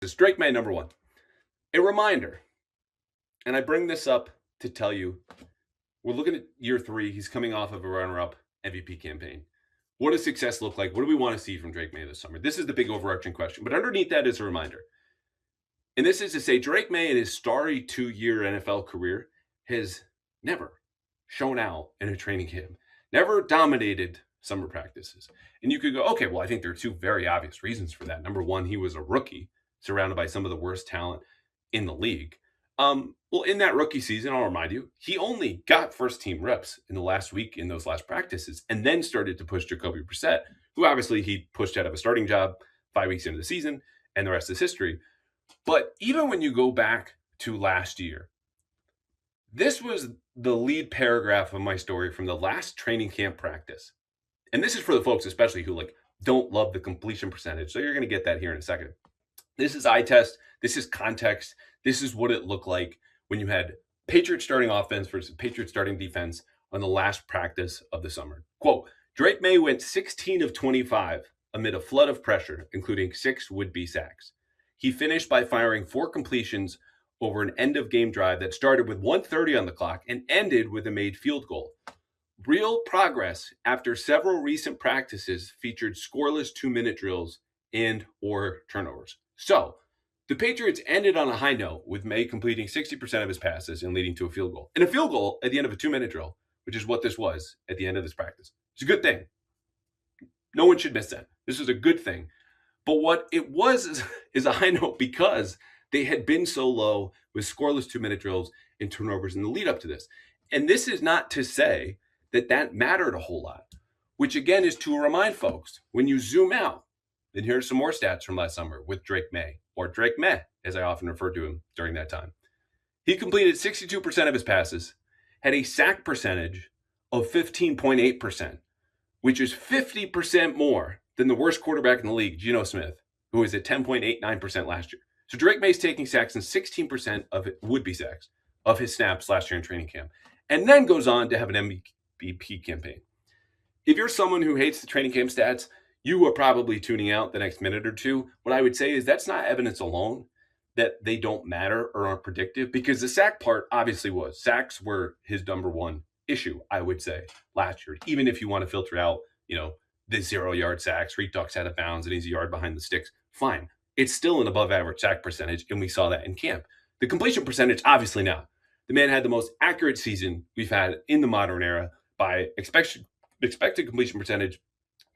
This is Drake Maye, number one. A reminder, and I bring this up to tell you, we're looking at year three. He's coming off of a runner-up MVP campaign. What does success look like? What do we want to see from Drake Maye this summer? This is the big overarching question. But underneath that is a reminder. And this is to say Drake Maye in his starry 2-year NFL career has never shown out in a training camp, never dominated summer practices. And you could go, okay, well, I think there are two very obvious reasons for that. Number one, he was a rookie surrounded by some of the worst talent in the league. Well, in that rookie season, I'll remind you, he only got first team reps in the last week in those last practices and then started to push Jacoby Brissett, who obviously he pushed out of a starting job 5 weeks into the season, and the rest is history. But even when you go back to last year, this was the lead paragraph of my story from the last training camp practice. And this is for the folks especially who don't love the completion percentage. So you're going to get that here in a second. This is eye test. This is context. This is what it looked like when you had Patriots starting offense versus Patriots starting defense on the last practice of the summer. Quote, Drake Maye went 16 of 25 amid a flood of pressure, including 6 would-be sacks. He finished by firing 4 completions over an end-of-game drive that started with 1:30 on the clock and ended with a made field goal. Real progress after several recent practices featured scoreless 2-minute drills and or turnovers. So, the Patriots ended on a high note with Maye completing 60% of his passes and leading to a field goal. And a field goal at the end of a 2-minute drill, which is what this was at the end of this practice. It's a good thing. No one should miss that. This is a good thing. But what it was is a high note because they had been so low with scoreless 2-minute drills and turnovers in the lead up to this. And this is not to say that mattered a whole lot, which again is to remind folks, when you zoom out, and here's some more stats from last summer with Drake Maye, or Drake Maye, as I often referred to him during that time. He completed 62% of his passes, had a sack percentage of 15.8%, which is 50% more than the worst quarterback in the league, Geno Smith, who was at 10.89% last year. So Drake Maye's taking sacks in 16% of would-be sacks of his snaps last year in training camp, and then goes on to have an MVP campaign. If you're someone who hates the training camp stats, you are probably tuning out the next minute or two. What I would say is that's not evidence alone that they don't matter or aren't predictive, because the sack part obviously was. Sacks were his number one issue, I would say, last year. Even if you want to filter out, the 0-yard sacks, where he ducks out of bounds and he's a yard behind the sticks, fine. It's still an above average sack percentage, and we saw that in camp. The completion percentage, obviously not. The man had the most accurate season we've had in the modern era by expected completion percentage,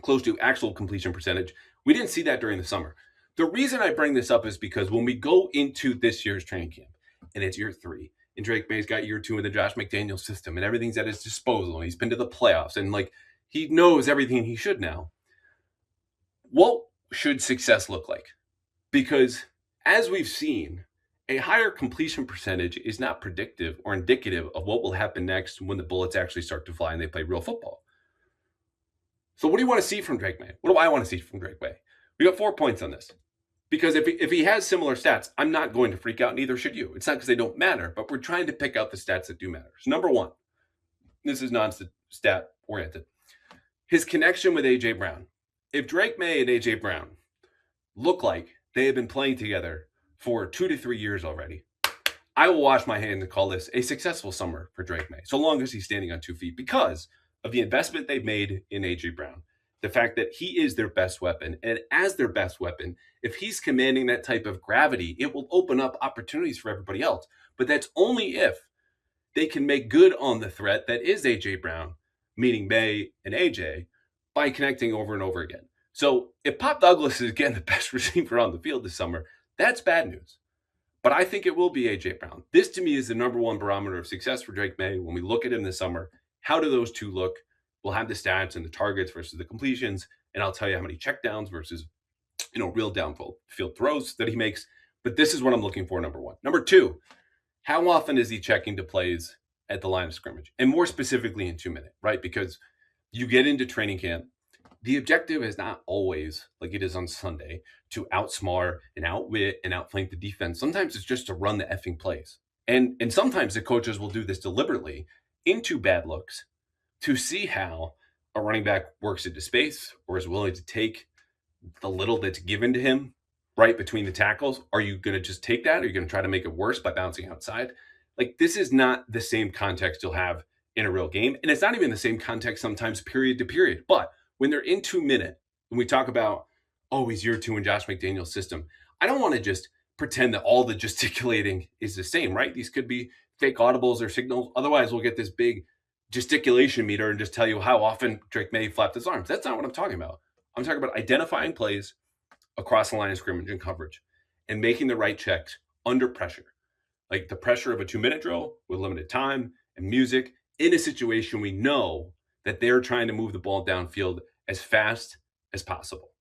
close to actual completion percentage. We didn't see that during the summer. The reason I bring this up is because when we go into this year's training camp, and it's year 3, and Drake Maye's got year 2 in the Josh McDaniels system, and everything's at his disposal, and he's been to the playoffs, and he knows everything he should now. What should success look like? Because as we've seen, a higher completion percentage is not predictive or indicative of what will happen next when the bullets actually start to fly and they play real football. So what do you want to see from Drake Maye? What do I want to see from Drake Maye? We got 4 points on this. Because if he has similar stats, I'm not going to freak out, neither should you. It's not because they don't matter, but we're trying to pick out the stats that do matter. So number 1, this is non-stat oriented. His connection with A.J. Brown. If Drake Maye and A.J. Brown look like they have been playing together for 2 to 3 years already, I will wash my hands and call this a successful summer for Drake Maye, so long as he's standing on 2 feet, because of the investment they've made in A.J. Brown. The fact that he is their best weapon, and as their best weapon, if he's commanding that type of gravity, it will open up opportunities for everybody else. But that's only if they can make good on the threat that is A.J. Brown, meaning Maye and A.J., by connecting over and over again. So if Pop Douglas is, again, the best receiver on the field this summer, that's bad news. But I think it will be A.J. Brown. This, to me, is the number 1 barometer of success for Drake Maye. When we look at him this summer, how do those two look? We'll have the stats and the targets versus the completions, and I'll tell you how many checkdowns versus, real downfield throws that he makes. But this is what I'm looking for, number 1. Number 2, how often is he checking to plays at the line of scrimmage? And more specifically in 2-minute, right? Because you get into training camp, the objective is not always, like it is on Sunday, to outsmart and outwit and outflank the defense. Sometimes it's just to run the effing plays. And sometimes the coaches will do this deliberately into bad looks to see how a running back works into space or is willing to take the little that's given to him right between the tackles. Are you going to just take that? Are you going to try to make it worse by bouncing outside? Like, this is not the same context you'll have in a real game. And it's not even the same context sometimes period to period. But when they're in 2 minute, when we talk about, oh, he's year 2 in Josh McDaniel's system, I don't want to just pretend that all the gesticulating is the same, right? These could be fake audibles or signals. Otherwise, we'll get this big gesticulation meter and just tell you how often Drake Maye flapped his arms. That's not what I'm talking about. I'm talking about identifying plays across the line of scrimmage and coverage and making the right checks under pressure, like the pressure of a 2 minute drill with limited time and music in a situation we know that they're trying to move the ball downfield as fast as possible.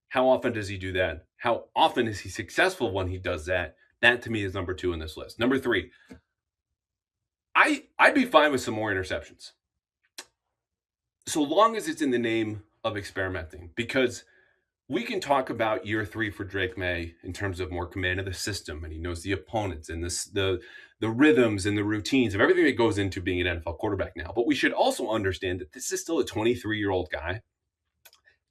How often does he do that? How often is he successful when he does that? That to me is number 2 in this list. Number 3, I'd be fine with some more interceptions, so long as it's in the name of experimenting, because we can talk about year 3 for Drake Maye in terms of more command of the system, and he knows the opponents and the rhythms and the routines of everything that goes into being an NFL quarterback now. But we should also understand that this is still a 23-year-old guy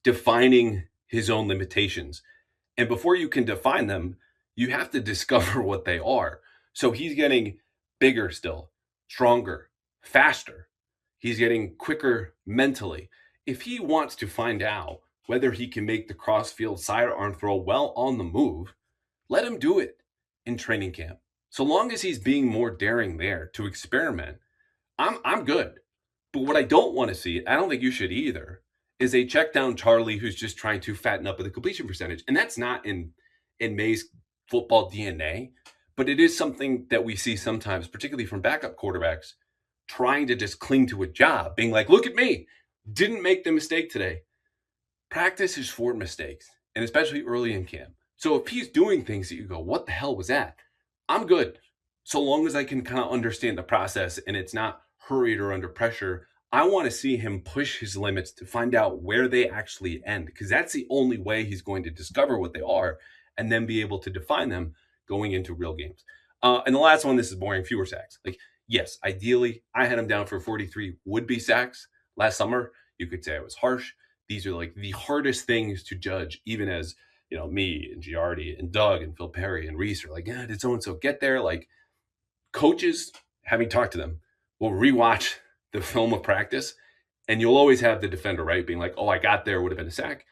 defining his own limitations. And before you can define them, you have to discover what they are. So he's getting bigger still, stronger, faster. He's getting quicker mentally. If he wants to find out whether he can make the cross-field sidearm throw well on the move, let him do it in training camp. So long as he's being more daring there to experiment, I'm good. But what I don't want to see, I don't think you should either, is a check down Charlie who's just trying to fatten up with the completion percentage. And that's not in Maye's football DNA, but it is something that we see sometimes, particularly from backup quarterbacks, trying to just cling to a job, being like, look at me, didn't make the mistake today. Practice is for mistakes, and especially early in camp. So if he's doing things that you go, what the hell was that? I'm good. So long as I can kind of understand the process and it's not hurried or under pressure, I want to see him push his limits to find out where they actually end, because that's the only way he's going to discover what they are and then be able to define them going into real games. And the last one, this is boring, fewer sacks. Like, yes, ideally, I had him down for 43 would-be sacks last summer. You could say I was harsh. These are like the hardest things to judge, even as, me and Giardi and Doug and Phil Perry and Reese are like, yeah, did so-and-so get there? Like, coaches, having talked to them, will rewatch the film of practice, and you'll always have the defender, right, being like, oh, I got there, would have been a sack.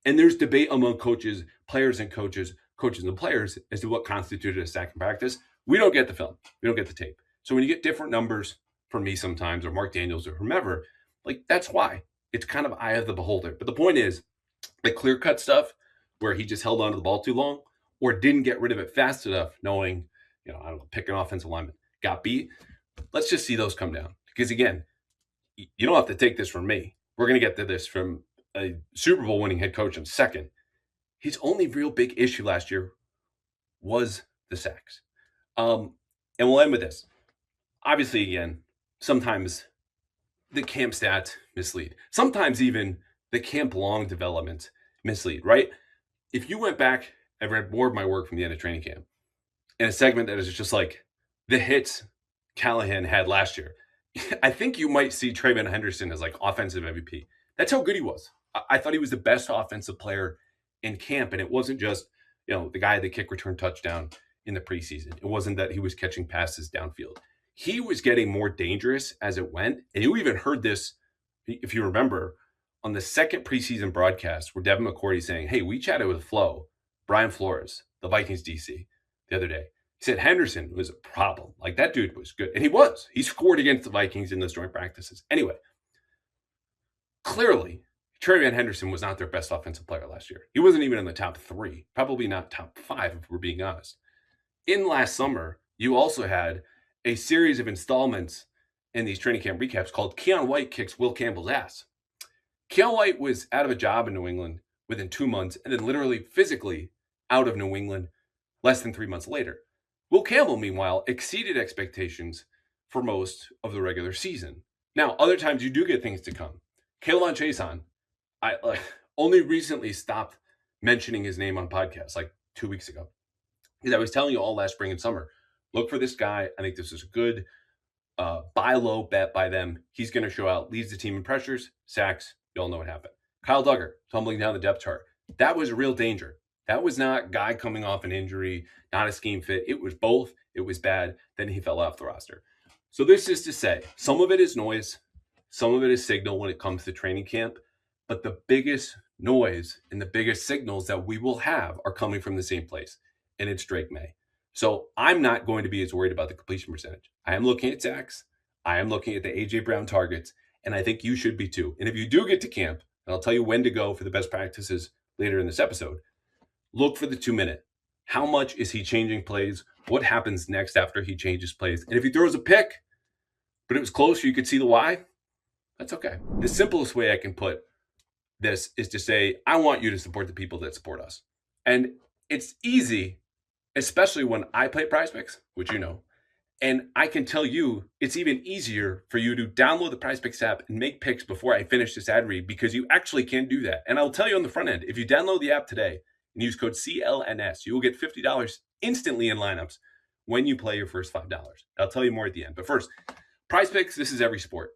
And there's debate among coaches, players and coaches and players as to what constituted a sack in practice. We don't get the film. We don't get the tape. So when you get different numbers from me sometimes, or Mark Daniels or whomever, like, that's why. It's kind of eye of the beholder. But the point is, the clear-cut stuff where he just held onto the ball too long or didn't get rid of it fast enough, knowing, I don't know, pick an offensive lineman, got beat, let's just see those come down. Because, again, you don't have to take this from me. We're going to get to this from a Super Bowl winning head coach in second. His only real big issue last year was the sacks. And we'll end with this. Obviously, again, sometimes the camp stats mislead. Sometimes even the camp long development mislead, right? If you went back and read more of my work from the end of training camp in a segment that is just like the hits Callahan had last year, I think you might see Trayvon Henderson as like offensive MVP. That's how good he was. I thought he was the best offensive player in camp. And it wasn't just, the guy that kick return touchdown in the preseason. It wasn't that he was catching passes downfield. He was getting more dangerous as it went. And you even heard this, if you remember, on the second preseason broadcast where Devin McCourty saying, hey, we chatted with Brian Flores, the Vikings DC, the other day. He said Henderson was a problem. Like, that dude was good. And he was. He scored against the Vikings in those joint practices. Anyway, clearly, Trayvon Henderson was not their best offensive player last year. He wasn't even in the top 3, probably not top 5, if we're being honest. In last summer, you also had a series of installments in these training camp recaps called Keon White Kicks Will Campbell's Ass. Keon White was out of a job in New England within 2 months and then literally physically out of New England less than 3 months later. Will Campbell, meanwhile, exceeded expectations for most of the regular season. Now, other times you do get things to come. K'Lavon Chaisson, I only recently stopped mentioning his name on podcasts like 2 weeks ago. Because I was telling you all last spring and summer, look for this guy. I think this is a good buy low bet by them. He's going to show out, leads the team in pressures, sacks. You all know what happened. Kyle Duggar, tumbling down the depth chart. That was a real danger. That was not guy coming off an injury, not a scheme fit. It was both. It was bad. Then he fell off the roster. So this is to say, some of it is noise, some of it is signal when it comes to training camp, but the biggest noise and the biggest signals that we will have are coming from the same place, and it's Drake Maye. So I'm not going to be as worried about the completion percentage. I am looking at sacks. I am looking at the A.J. Brown targets, and I think you should be too. And if you do get to camp, and I'll tell you when to go for the best practices later in this episode, look for the 2-minute. How much is he changing plays? What happens next after he changes plays? And if he throws a pick, but it was close, you could see the why, that's okay. The simplest way I can put this is to say, I want you to support the people that support us. And it's easy, especially when I play Prize Picks, which you know. And I can tell you, it's even easier for you to download the Prize Picks app and make picks before I finish this ad read, because you actually can do that. And I'll tell you on the front end, if you download the app today and use code CLNS, you will get $50 instantly in lineups when you play your first $5. I'll tell you more at the end. But first, Prize Picks, this is every sport.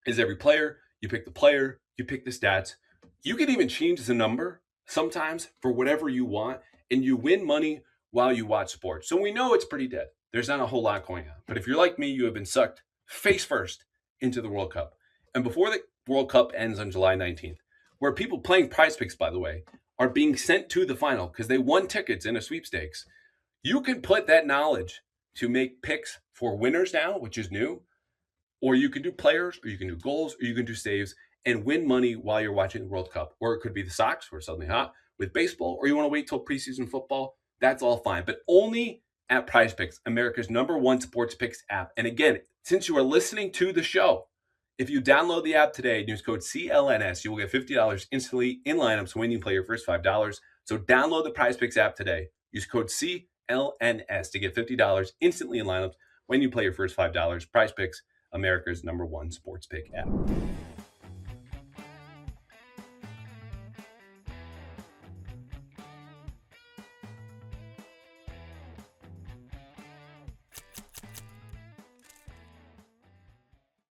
Is every player. You pick the player, you pick the stats. You can even change the number sometimes for whatever you want, and you win money while you watch sports. So we know it's pretty dead. There's not a whole lot going on. But if you're like me, you have been sucked face first into the World Cup. And before the World Cup ends on July 19th, where people playing Prize Picks, by the way, are being sent to the final because they won tickets in a sweepstakes, you can put that knowledge to make picks for winners now, which is new, or you can do players, or you can do goals, or you can do saves and win money while you're watching the World Cup. Or it could be the Sox, who are suddenly hot, with baseball, or you want to wait till preseason football. That's all fine, but only at Prize Picks, America's #1 sports picks app. And again, since you are listening to the show, if you download the app today and use code CLNS, you will get $50 instantly in lineups when you play your first $5. So download the Prize Picks app today. Use code CLNS to get $50 instantly in lineups when you play your first $5. Prize Picks, America's #1 sports pick app.